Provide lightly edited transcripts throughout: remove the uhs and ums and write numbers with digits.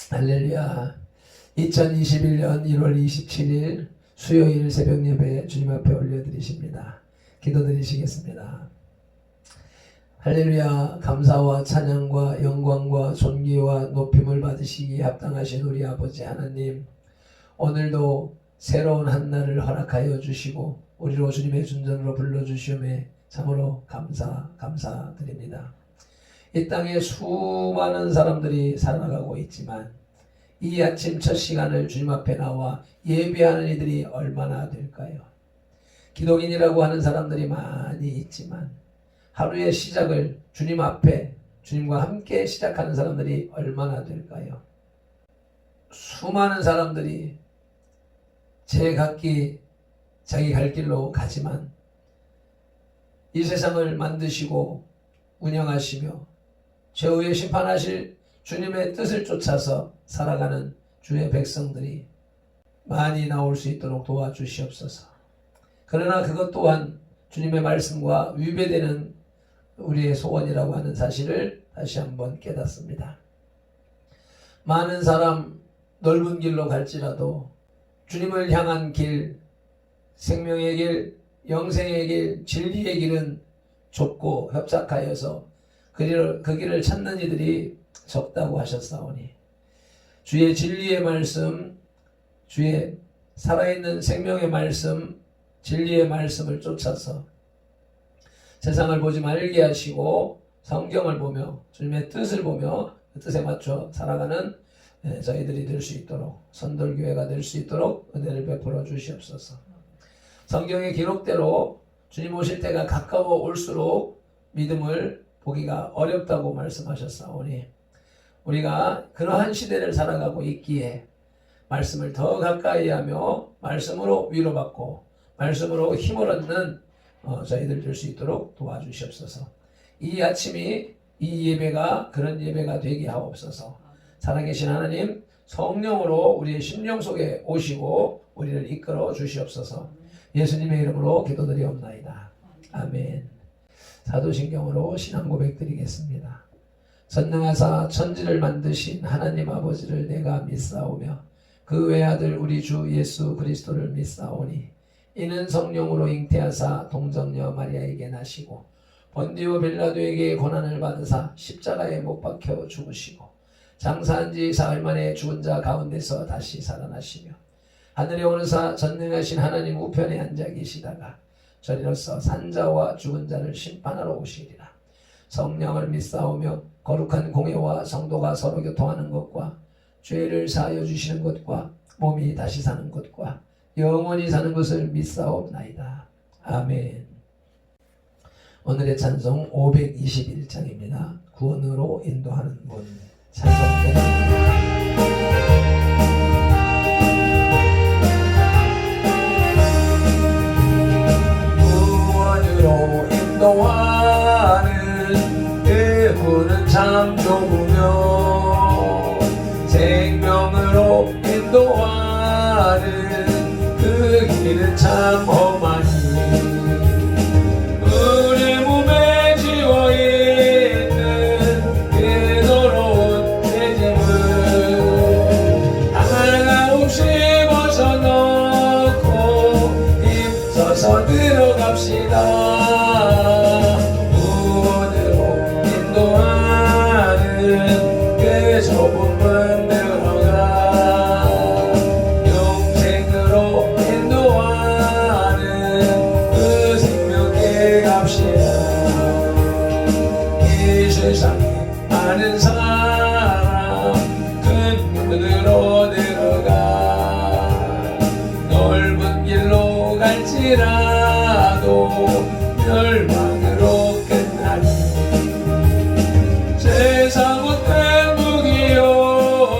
할렐루야. 2021년 1월 27일 수요일 새벽 예배 주님 앞에 올려드리십니다. 기도드리시겠습니다. 할렐루야. 감사와 찬양과 영광과 존귀와 높임을 받으시기에 합당하신 우리 아버지 하나님, 오늘도 새로운 한 날을 허락하여 주시고 우리로 주님의 준전으로 불러주시오매 참으로 감사드립니다. 이 땅에 수많은 사람들이 살아가고 있지만 이 아침 첫 시간을 주님 앞에 나와 예배하는 이들이 얼마나 될까요? 기독인이라고 하는 사람들이 많이 있지만 하루의 시작을 주님 앞에 주님과 함께 시작하는 사람들이 얼마나 될까요? 수많은 사람들이 제각기 자기 갈 길로 가지만 이 세상을 만드시고 운영하시며 최후의 심판하실 주님의 뜻을 쫓아서 살아가는 주의 백성들이 많이 나올 수 있도록 도와주시옵소서. 그러나 그것 또한 주님의 말씀과 위배되는 우리의 소원이라고 하는 사실을 다시 한번 깨닫습니다. 많은 사람 넓은 길로 갈지라도 주님을 향한 길, 생명의 길, 영생의 길, 진리의 길은 좁고 협착하여서 그 길을 찾는 이들이 적다고 하셨사오니 주의 진리의 말씀, 주의 살아있는 생명의 말씀, 진리의 말씀을 쫓아서 세상을 보지 말게 하시고 성경을 보며 주님의 뜻을 보며 그 뜻에 맞춰 살아가는 저희들이 될 수 있도록, 선돌교회가 될 수 있도록 은혜를 베풀어 주시옵소서. 성경의 기록대로 주님 오실 때가 가까워 올수록 믿음을 보기가 어렵다고 말씀하셨사오니 우리가 그러한 시대를 살아가고 있기에 말씀을 더 가까이 하며 말씀으로 위로받고 말씀으로 힘을 얻는 저희들 될 수 있도록 도와주시옵소서. 이 아침이 이 예배가 그런 예배가 되게 하옵소서. 살아계신 하나님, 성령으로 우리의 심령 속에 오시고 우리를 이끌어 주시옵소서. 예수님의 이름으로 기도드리옵나이다. 아멘. 사도신경으로 신앙 고백 드리겠습니다. 전능하사 천지를 만드신 하나님 아버지를 내가 믿사오며 그 외아들 우리 주 예수 그리스도를 믿사오니 이는 성령으로 잉태하사 동정녀 마리아에게 나시고 본디오 빌라도에게 고난을 받으사 십자가에 못 박혀 죽으시고 장사한 지 사흘 만에 죽은 자 가운데서 다시 살아나시며 하늘에 오르사 전능하신 하나님 우편에 앉아 계시다가 저리로서 산자와 죽은 자를 심판하러 오시리라. 성령을 믿사오며 거룩한 공회와 성도가 서로 교통하는 것과 죄를 사하여 주시는 것과 몸이 다시 사는 것과 영원히 사는 것을 믿사옵나이다. 아멘. 오늘의 찬송 521장입니다. 구원으로 인도하는 문. 찬송입니다. 구원으로 인도하는 그 문은 참 좁으며 생명으로 인도하는 그 길은 참 험하니 우리 몸에 지워있는 그 더러운 죄짐을 하나없이 벗어놓고 힘써서 들어갑시다. 구원으로 인도하는 그 좁은 문 많은 사람 큰 문으로 들어가 넓은 길로 갈지라도 멸망으로 끝나니 세상 못된 무기요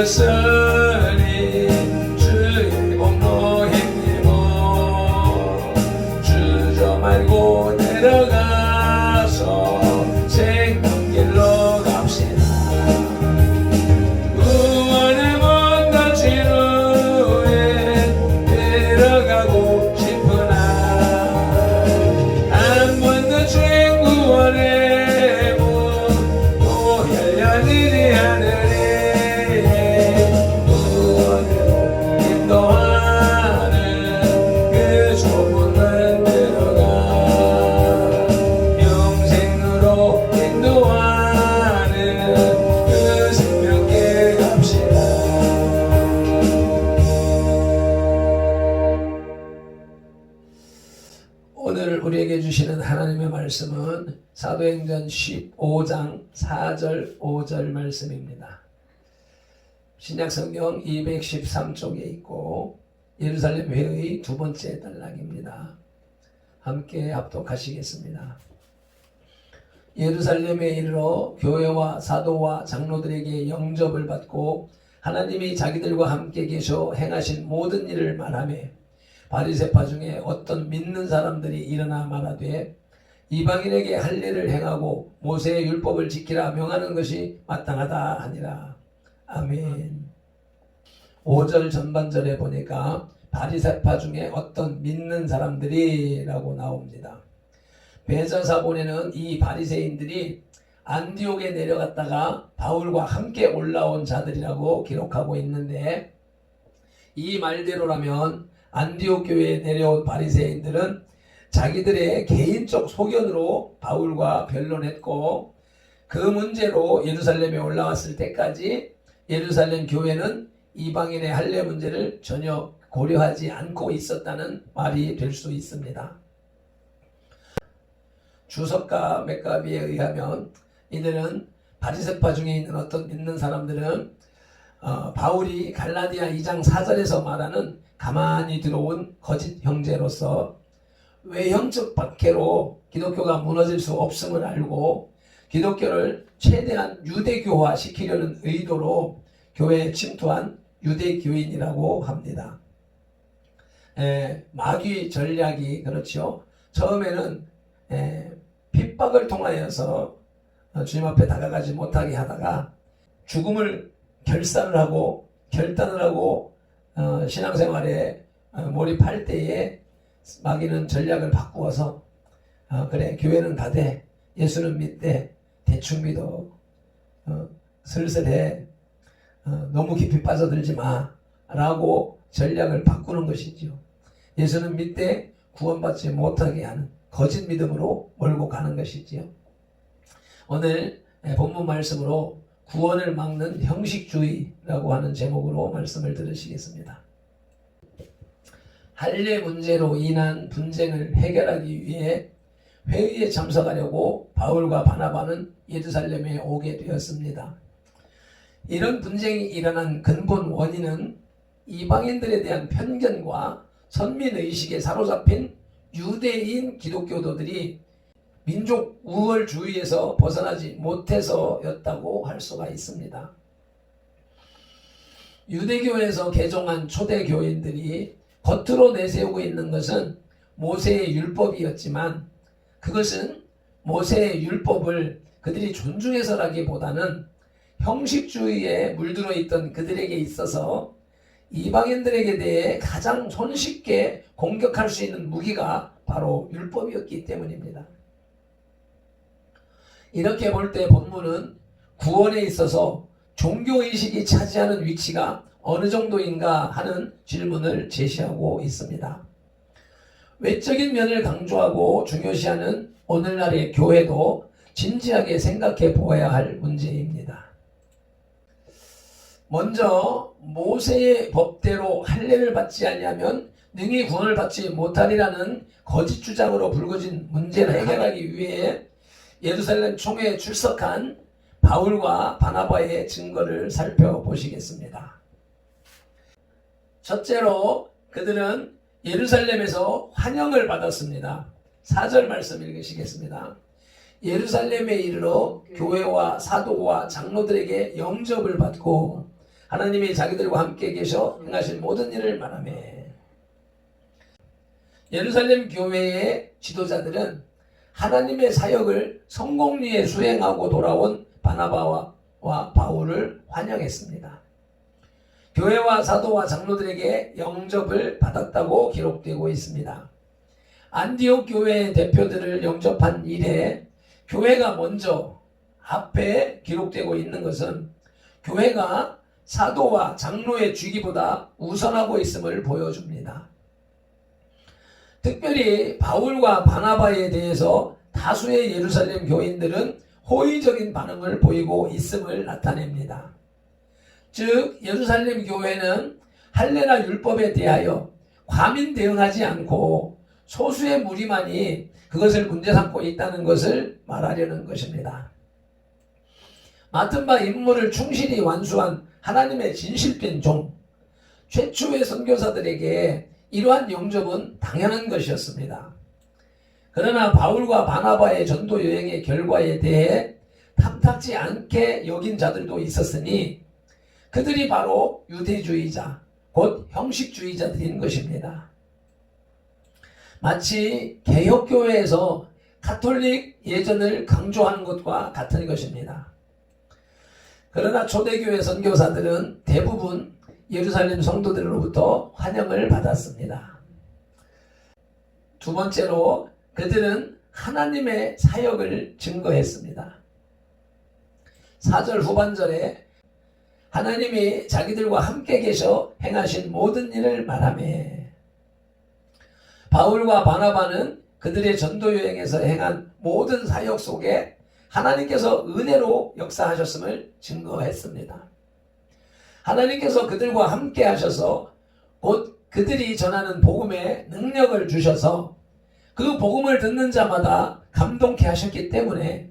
되었으니 주의 공로에 주저 말고 내려가서 생명길로 갑시다. 구원의 문 닫힌 후에 내려가고 싶으나 한 번 더 주인 구원의 문 또 열려지지 않으리. 구원으로 인도하는 그 좁은 문 들어가 영생으로 인도하는 그 생명길 갑시다. 오늘 우리에게 주시는 하나님의 말씀은 사도행전 15장 4절 5절 말씀입니다. 신약성경 213쪽에 있고 예루살렘 회의 두 번째 단락입니다. 함께 합독하시겠습니다. 예루살렘에 이르러 교회와 사도와 장로들에게 영접을 받고 하나님이 자기들과 함께 계셔 행하신 모든 일을 말하며 바리새파 중에 어떤 믿는 사람들이 일어나 말하되 이방인에게 할례를 행하고 모세의 율법을 지키라 명하는 것이 마땅하다 하니라. 아멘. 5절 전반절에 보니까 바리새파 중에 어떤 믿는 사람들이 라고 나옵니다. 베드로사본에는 이 바리새인들이 안디옥에 내려갔다가 바울과 함께 올라온 자들이라고 기록하고 있는데, 이 말대로라면 안디옥 교회에 내려온 바리새인들은 자기들의 개인적 소견으로 바울과 변론했고, 그 문제로 예루살렘에 올라왔을 때까지 예루살렘 교회는 이방인의 할례 문제를 전혀 고려하지 않고 있었다는 말이 될 수 있습니다. 주석가 맥가비에 의하면 이들은 바리새파 중에 있는 어떤 믿는 사람들은 바울이 갈라디아 2장 4절에서 말하는 가만히 들어온 거짓 형제로서 외형적 박해로 기독교가 무너질 수 없음을 알고 기독교를 최대한 유대교화 시키려는 의도로 교회에 침투한 유대교인이라고 합니다. 마귀 전략이 그렇죠. 처음에는 핍박을 통하여서 주님 앞에 다가가지 못하게 하다가 죽음을 결단을 하고 신앙생활에 몰입할 때에 마귀는 전략을 바꾸어서 그래 교회는 가되 예수는 믿되 대충 믿어 슬슬해 너무 깊이 빠져들지 마 라고 전략을 바꾸는 것이죠. 예수는 믿되 구원받지 못하게 하는 거짓 믿음으로 몰고 가는 것이지요. 오늘 본문 말씀으로 구원을 막는 형식주의라고 하는 제목으로 말씀을 들으시겠습니다. 할례 문제로 인한 분쟁을 해결하기 위해 회의에 참석하려고 바울과 바나바는 예루살렘에 오게 되었습니다. 이런 분쟁이 일어난 근본 원인은 이방인들에 대한 편견과 선민의식에 사로잡힌 유대인 기독교도들이 민족 우월주의에서 벗어나지 못해서였다고 할 수가 있습니다. 유대교에서 개종한 초대교인들이 겉으로 내세우고 있는 것은 모세의 율법이었지만 그것은 모세의 율법을 그들이 존중해서라기보다는 형식주의에 물들어 있던 그들에게 있어서 이방인들에게 대해 가장 손쉽게 공격할 수 있는 무기가 바로 율법이었기 때문입니다. 이렇게 볼 때 본문은 구원에 있어서 종교의식이 차지하는 위치가 어느 정도인가 하는 질문을 제시하고 있습니다. 외적인 면을 강조하고 중요시하는 오늘날의 교회도 진지하게 생각해 보아야 할 문제입니다. 먼저 모세의 법대로 할례를 받지 아니하면 능히 구원을 받지 못하리라는 거짓 주장으로 불거진 문제를 해결하기 위해 예루살렘 총회에 출석한 바울과 바나바의 증거를 살펴보시겠습니다. 첫째로 그들은 예루살렘에서 환영을 받았습니다. 4절 말씀 읽으시겠습니다. 예루살렘에 이르러 교회와 사도와 장로들에게 영접을 받고 하나님이 자기들과 함께 계셔 행하신 모든 일을 말하며 예루살렘 교회의 지도자들은 하나님의 사역을 성공리에 수행하고 돌아온 바나바와 바울을 환영했습니다. 교회와 사도와 장로들에게 영접을 받았다고 기록되고 있습니다. 안디옥 교회의 대표들을 영접한 이래 교회가 먼저 앞에 기록되고 있는 것은 교회가 사도와 장로의 주기보다 우선하고 있음을 보여줍니다. 특별히 바울과 바나바에 대해서 다수의 예루살렘 교인들은 호의적인 반응을 보이고 있음을 나타냅니다. 즉 예루살렘 교회는 할례나 율법에 대하여 과민 대응하지 않고 소수의 무리만이 그것을 문제 삼고 있다는 것을 말하려는 것입니다. 맡은 바 임무를 충실히 완수한 하나님의 진실된 종, 최초의 선교사들에게 이러한 영접은 당연한 것이었습니다. 그러나 바울과 바나바의 전도 여행의 결과에 대해 탐탁지 않게 여긴 자들도 있었으니 그들이 바로 유대주의자, 곧 형식주의자들인 것입니다. 마치 개혁교회에서 가톨릭 예전을 강조하는 것과 같은 것입니다. 그러나 초대교회 선교사들은 대부분 예루살렘 성도들로부터 환영을 받았습니다. 두 번째로 그들은 하나님의 사역을 증거했습니다. 4절 후반절에 하나님이 자기들과 함께 계셔 행하신 모든 일을 말하며 바울과 바나바는 그들의 전도 여행에서 행한 모든 사역 속에 하나님께서 은혜로 역사하셨음을 증거했습니다. 하나님께서 그들과 함께 하셔서 곧 그들이 전하는 복음에 능력을 주셔서 그 복음을 듣는 자마다 감동케 하셨기 때문에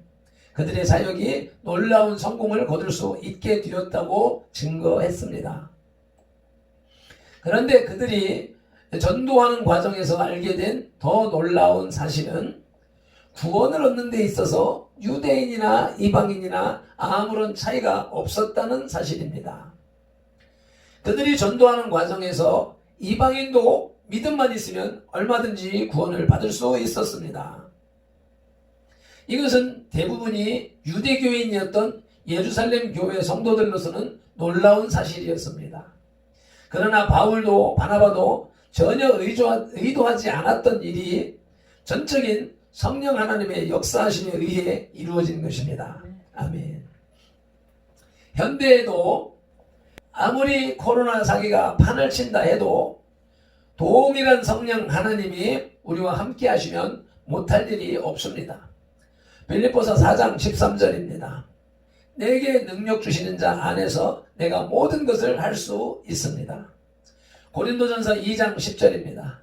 그들의 사역이 놀라운 성공을 거둘 수 있게 되었다고 증거했습니다. 그런데 그들이 전도하는 과정에서 알게 된 더 놀라운 사실은 구원을 얻는 데 있어서 유대인이나 이방인이나 아무런 차이가 없었다는 사실입니다. 그들이 전도하는 과정에서 이방인도 믿음만 있으면 얼마든지 구원을 받을 수 있었습니다. 이것은 대부분이 유대교인이었던 예루살렘 교회 성도들로서는 놀라운 사실이었습니다. 그러나 바울도 바나바도 전혀 의도하지 않았던 일이 전적인 성령 하나님의 역사하심에 의해 이루어진 것입니다. 아멘. 현대에도 아무리 코로나 사기가 판을 친다 해도 동일한 성령 하나님이 우리와 함께 하시면 못할 일이 없습니다. 빌립보서 4장 13절입니다. 내게 능력 주시는 자 안에서 내가 모든 것을 할 수 있습니다. 고린도전서 2장 10절입니다.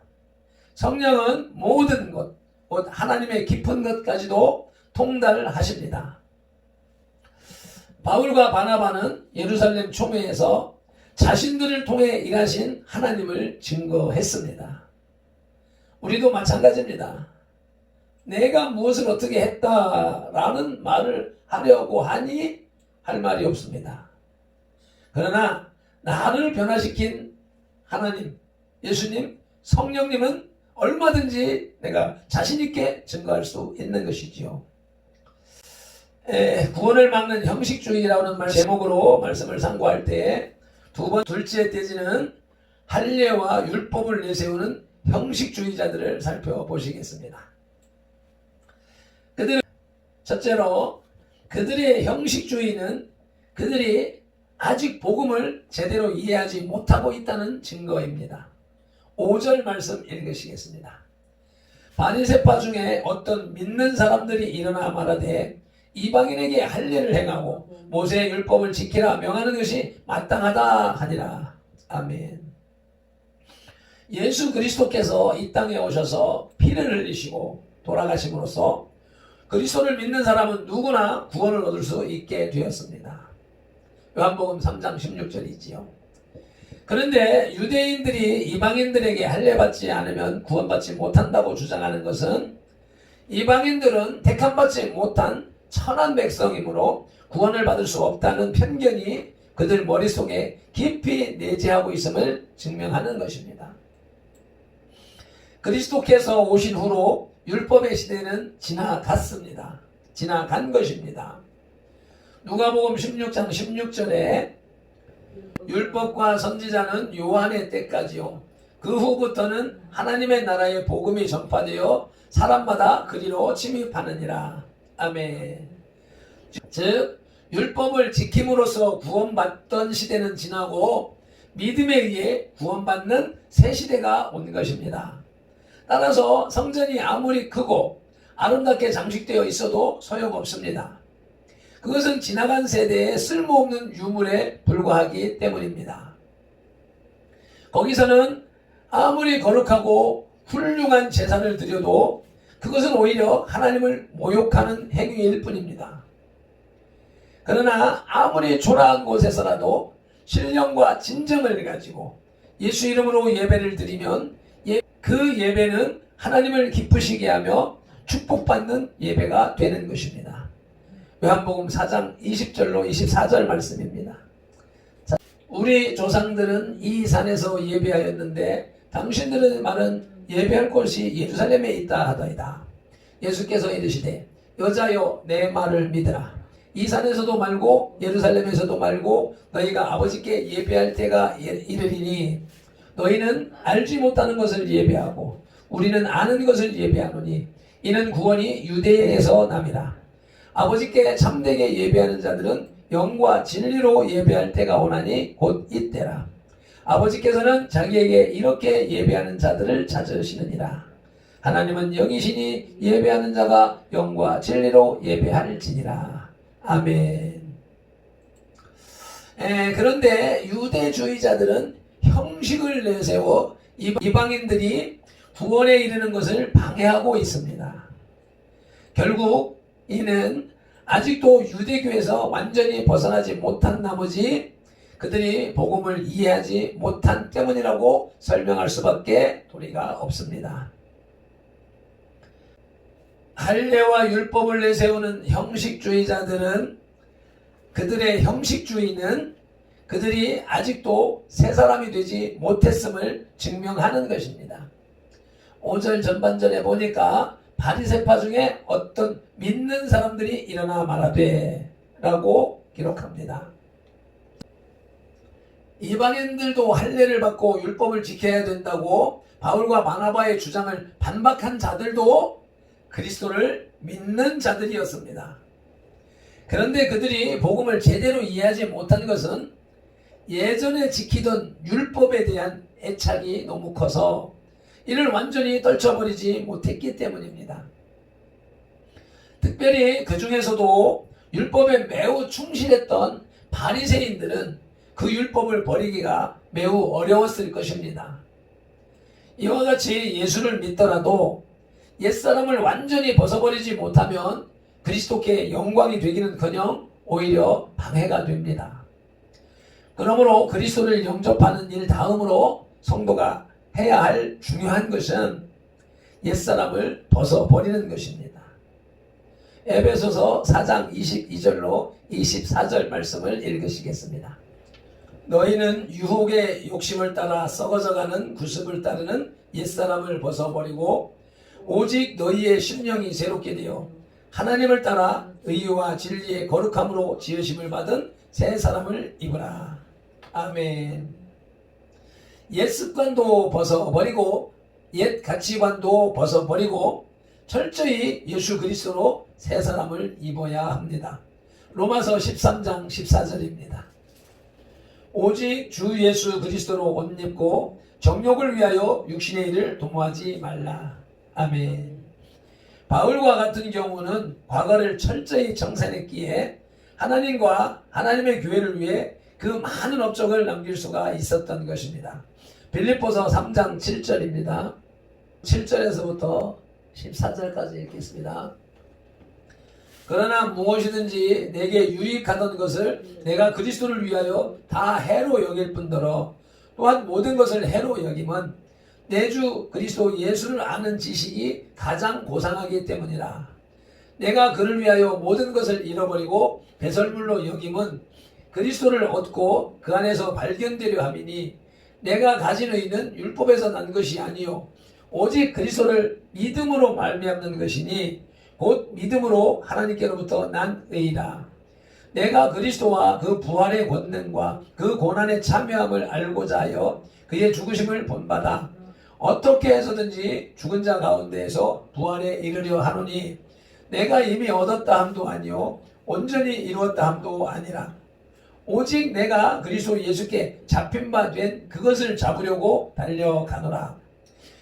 성령은 모든 것, 곧 하나님의 깊은 것까지도 통달하십니다. 바울과 바나바는 예루살렘 총회에서 자신들을 통해 일하신 하나님을 증거했습니다. 우리도 마찬가지입니다. 내가 무엇을 어떻게 했다라는 말을 하려고 하니 할 말이 없습니다. 그러나 나를 변화시킨 하나님, 예수님, 성령님은 얼마든지 내가 자신있게 증거할 수 있는 것이지요. 구원을 막는 형식주의라는 제목으로 말씀을 상고할 때 둘째 대지는 할례와 율법을 내세우는 형식주의자들을 살펴보시겠습니다. 첫째로 그들의 형식주의는 그들이 아직 복음을 제대로 이해하지 못하고 있다는 증거입니다. 5절 말씀 읽으시겠습니다. 바리새파 중에 어떤 믿는 사람들이 일어나 말하되 이방인에게 할례를 행하고 모세의 율법을 지키라 명하는 것이 마땅하다 하니라. 아멘. 예수 그리스도께서 이 땅에 오셔서 피를 흘리시고 돌아가심으로써 그리스도를 믿는 사람은 누구나 구원을 얻을 수 있게 되었습니다. 요한복음 3장 16절이지요. 그런데 유대인들이 이방인들에게 할례받지 않으면 구원받지 못한다고 주장하는 것은 이방인들은 택함받지 못한 천한 백성이므로 구원을 받을 수 없다는 편견이 그들 머릿속에 깊이 내재하고 있음을 증명하는 것입니다. 그리스도께서 오신 후로 율법의 시대는 지나갔습니다. 지나간 것입니다. 누가복음 16장 16절에 율법과 선지자는 요한의 때까지요. 그 후부터는 하나님의 나라의 복음이 전파되어 사람마다 그리로 침입하느니라. 아멘. 즉 율법을 지킴으로써 구원받던 시대는 지나고 믿음에 의해 구원받는 새 시대가 온 것입니다. 따라서 성전이 아무리 크고 아름답게 장식되어 있어도 소용없습니다. 그것은 지나간 세대의 쓸모없는 유물에 불과하기 때문입니다. 거기서는 아무리 거룩하고 훌륭한 제사를 드려도 그것은 오히려 하나님을 모욕하는 행위일 뿐입니다. 그러나 아무리 초라한 곳에서라도 신령과 진정을 가지고 예수 이름으로 예배를 드리면 그 예배는 하나님을 기쁘시게 하며 축복받는 예배가 되는 것입니다. 요한복음 4장 20절로 24절 말씀입니다. 자, 우리 조상들은 이 산에서 예배하였는데 당신들의 말은 예배할 곳이 예루살렘에 있다 하더이다. 예수께서 이르시되 여자여 내 말을 믿으라. 이 산에서도 말고 예루살렘에서도 말고 너희가 아버지께 예배할 때가 이르리니 너희는 알지 못하는 것을 예배하고 우리는 아는 것을 예배하노니 이는 구원이 유대에서 남이라. 아버지께 참되게 예배하는 자들은 영과 진리로 예배할 때가 오나니 곧 이때라. 아버지께서는 자기에게 이렇게 예배하는 자들을 찾으시느니라. 하나님은 영이시니 예배하는 자가 영과 진리로 예배할지니라. 아멘. 그런데 유대주의자들은 형식을 내세워 이방인들이 구원에 이르는 것을 방해하고 있습니다. 결국 이는 아직도 유대교에서 완전히 벗어나지 못한 나머지 그들이 복음을 이해하지 못한 때문이라고 설명할 수밖에 도리가 없습니다. 할례와 율법을 내세우는 형식주의자들은 그들의 형식주의는 그들이 아직도 새 사람이 되지 못했음을 증명하는 것입니다. 5절 전반전에 보니까 바리새파 중에 어떤 믿는 사람들이 일어나 말하되 라고 기록합니다. 이방인들도 할례를 받고 율법을 지켜야 된다고 바울과 바나바의 주장을 반박한 자들도 그리스도를 믿는 자들이었습니다. 그런데 그들이 복음을 제대로 이해하지 못한 것은 예전에 지키던 율법에 대한 애착이 너무 커서 이를 완전히 떨쳐버리지 못했기 때문입니다. 특별히 그 중에서도 율법에 매우 충실했던 바리새인들은 그 율법을 버리기가 매우 어려웠을 것입니다. 이와 같이 예수를 믿더라도 옛사람을 완전히 벗어버리지 못하면 그리스도께 영광이 되기는커녕 오히려 방해가 됩니다. 그러므로 그리스도를 영접하는 일 다음으로 성도가 해야 할 중요한 것은 옛사람을 벗어버리는 것입니다. 에베소서 4장 22절로 24절 말씀을 읽으시겠습니다. 너희는 유혹의 욕심을 따라 썩어져가는 구습을 따르는 옛사람을 벗어버리고 오직 너희의 심령이 새롭게 되어 하나님을 따라 의와 진리의 거룩함으로 지으심을 받은 새 사람을 입으라. 아멘. 옛 습관도 벗어버리고 옛 가치관도 벗어버리고 철저히 예수 그리스도로 새 사람을 입어야 합니다. 로마서 13장 14절입니다. 오직 주 예수 그리스도로 옷 입고 정욕을 위하여 육신의 일을 도모하지 말라. 아멘. 바울과 같은 경우는 과거를 철저히 정산했기에 하나님과 하나님의 교회를 위해 그 많은 업적을 남길 수가 있었던 것입니다. 빌립보서 3장 7절입니다. 7절에서부터 14절까지 읽겠습니다. 그러나 무엇이든지 내게 유익하던 것을 내가 그리스도를 위하여 다 해로 여길 뿐더러 또한 모든 것을 해로 여김은 내 주 그리스도 예수를 아는 지식이 가장 고상하기 때문이라. 내가 그를 위하여 모든 것을 잃어버리고 배설물로 여김은 그리스도를 얻고 그 안에서 발견되려 함이니 내가 가진 의는 율법에서 난 것이 아니요 오직 그리스도를 믿음으로 말미암는 것이니 곧 믿음으로 하나님께로부터 난 의라. 내가 그리스도와 그 부활의 권능과 그 고난의 참여함을 알고자 하여 그의 죽으심을 본받아 어떻게 해서든지 죽은 자 가운데에서 부활에 이르려 하노니 내가 이미 얻었다 함도 아니요 온전히 이루었다 함도 아니라 오직 내가 그리스도 예수께 잡힌 바 된 그것을 잡으려고 달려가노라.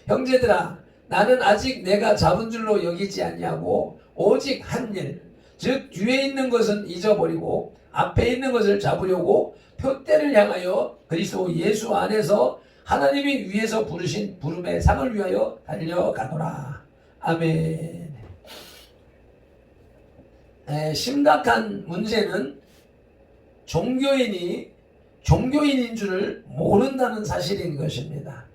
형제들아 나는 아직 내가 잡은 줄로 여기지 아니하고 오직 한 일, 즉 뒤에 있는 것은 잊어버리고 앞에 있는 것을 잡으려고 표대를 향하여 그리스도 예수 안에서 하나님이 위에서 부르신 부름의 상을 위하여 달려가노라. 아멘. 심각한 문제는 종교인이 종교인인 줄을 모른다는 사실인 것입니다.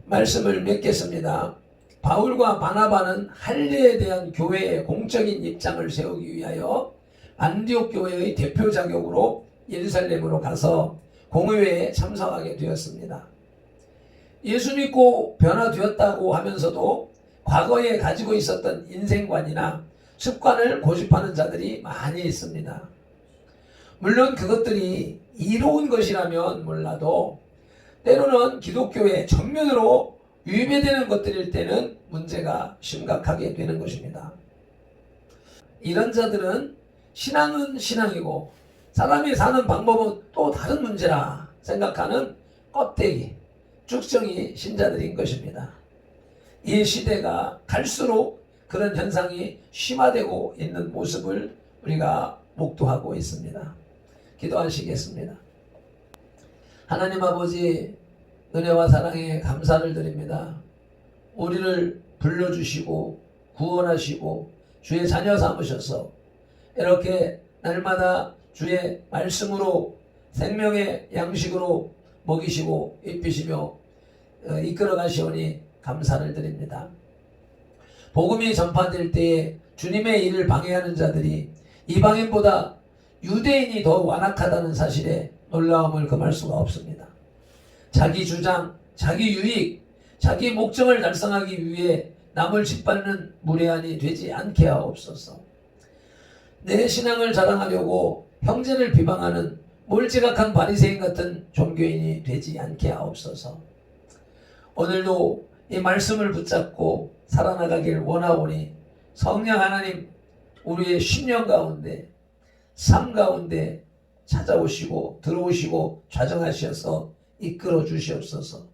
말씀을 맺겠습니다. 바울과 바나바는 할례에 대한 교회의 공적인 입장을 세우기 위하여 안디옥 교회의 대표 자격으로 예루살렘으로 가서 공회에 참석하게 되었습니다. 예수 믿고 변화되었다고 하면서도 과거에 가지고 있었던 인생관이나 습관을 고집하는 자들이 많이 있습니다. 물론 그것들이 이로운 것이라면 몰라도 때로는 기독교에 정면으로 위배되는 것들일 때는 문제가 심각하게 되는 것입니다. 이런 자들은 신앙은 신앙이고 사람이 사는 방법은 또 다른 문제라 생각하는 껍데기, 쭉정이 신자들인 것입니다. 이 시대가 갈수록 그런 현상이 심화되고 있는 모습을 우리가 목도하고 있습니다. 기도하시겠습니다. 하나님 아버지 은혜와 사랑에 감사를 드립니다. 우리를 불러주시고 구원하시고 주의 자녀 삼으셔서 이렇게 날마다 주의 말씀으로 생명의 양식으로 먹이시고 입히시며 이끌어 가시오니 감사를 드립니다. 복음이 전파될 때에 주님의 일을 방해하는 자들이 이방인보다 유대인이 더 완악하다는 사실에 놀라움을 금할 수가 없습니다. 자기 주장, 자기 유익, 자기 목적을 달성하기 위해 남을 짓밟는 무례한이 되지 않게 하옵소서. 내 신앙을 자랑하려고 형제를 비방하는 몰지각한 바리새인 같은 종교인이 되지 않게 하옵소서. 오늘도 이 말씀을 붙잡고 살아나가길 원하오니 성령 하나님 우리의 심령 가운데 삶 가운데 찾아오시고 들어오시고 좌정하셔서 이끌어 주시옵소서.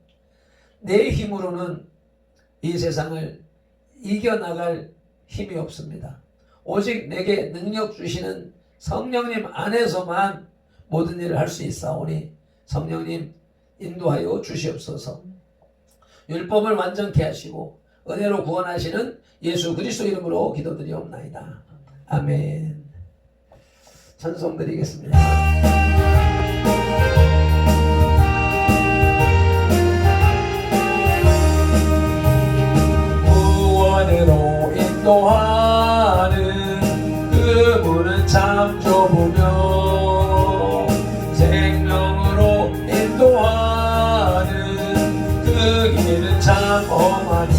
내 힘으로는 이 세상을 이겨나갈 힘이 없습니다. 오직 내게 능력 주시는 성령님 안에서만 모든 일을 할 수 있사오니 성령님 인도하여 주시옵소서. 율법을 완전케 하시고 은혜로 구원하시는 예수 그리스도 이름으로 기도드리옵나이다. 아멘. 찬송 드리겠습니다. 구원으로 인도하는 그분은 참 좁으며 생명으로 인도하는 그 길은 참 험하니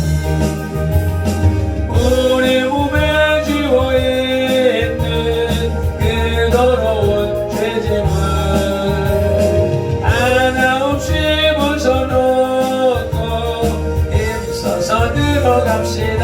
우리 몸에 지워 있는 그 더러운 죄짐을 하나없이 벗어놓고 힘써서 들어갑시다.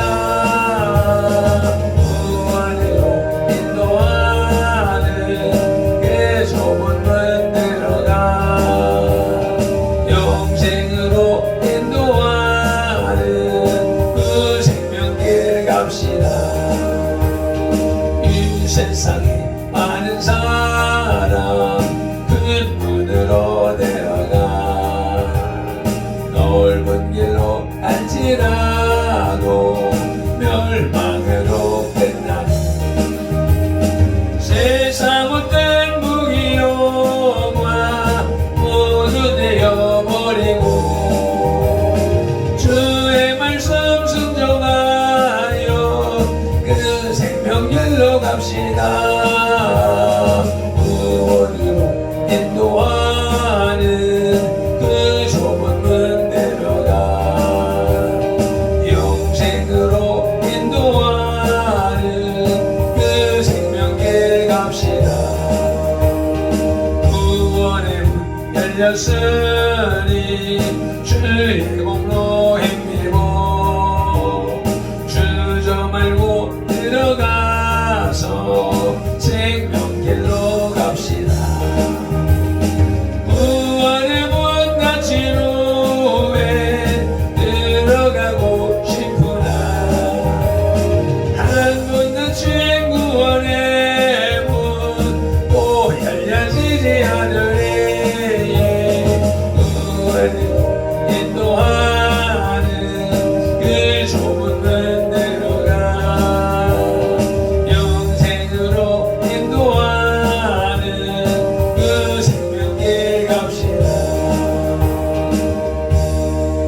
인도하는 그 좁은 문 내려가 영생으로 인도하는 그 생명길 갑시다. 구원의 문 열렸으니 주의 공로 힘입어 주저 말고 들어가서 생명길로 갑시다. 구원의 문 닫힌 후에 들어가고 싶구나. 한 문 닫힌 구원의 문 또 열려지지 않으리. 인도하는 그 좁은 문 내려가 영생으로 인도하는 그 생명길 갑시다.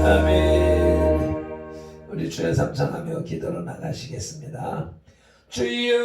아멘. 우리 주의 삼창하며 기도로 나가시겠습니다. 주여